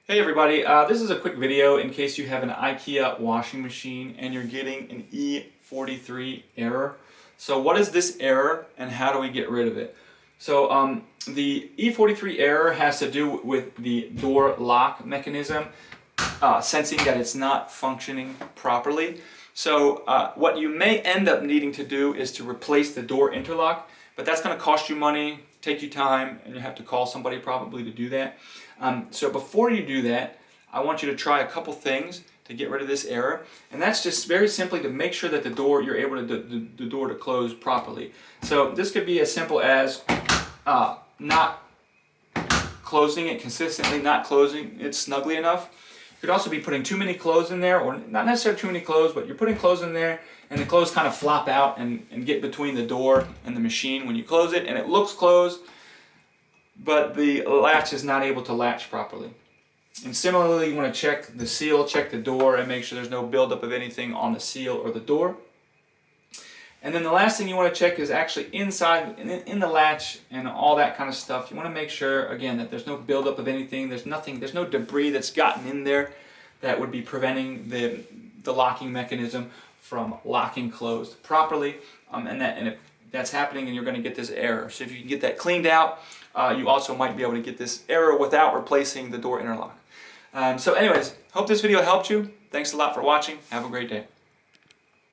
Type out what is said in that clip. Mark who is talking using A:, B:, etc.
A: Hey everybody, this is a quick video in case you have an Ikea washing machine and you're getting an E43 error. So what is this error and how do we get rid of it? So the E43 error has to do with the door lock mechanism, sensing that it's not functioning properly. So what you may end up needing to do is to replace the door interlock, but that's going to cost you money, take you time, and you have to call somebody probably to do that. So before you do that, I want you to try a couple things to get rid of this error, and that's just very simply to make sure that the door, you're able to the door to close properly. So this could be as simple as not closing it consistently, not closing it snugly enough. You could also be putting too many clothes in there, or not necessarily too many clothes, but you're putting clothes in there and the clothes kind of flop out and get between the door and the machine when you close it, and it looks closed, but the latch is not able to latch properly. And similarly, you want to check the seal, check the door, and make sure there's no buildup of anything on the seal or the door. And then the last thing you want to check is actually inside, in the latch and all that kind of stuff. You want to make sure, again, that there's no buildup of anything. There's no debris that's gotten in there that would be preventing the locking mechanism from locking closed properly. And if that's happening, and you're going to get this error. So if you can get that cleaned out, you also might be able to get this error without replacing the door interlock. So anyways, hope this video helped you. Thanks a lot for watching. Have a great day.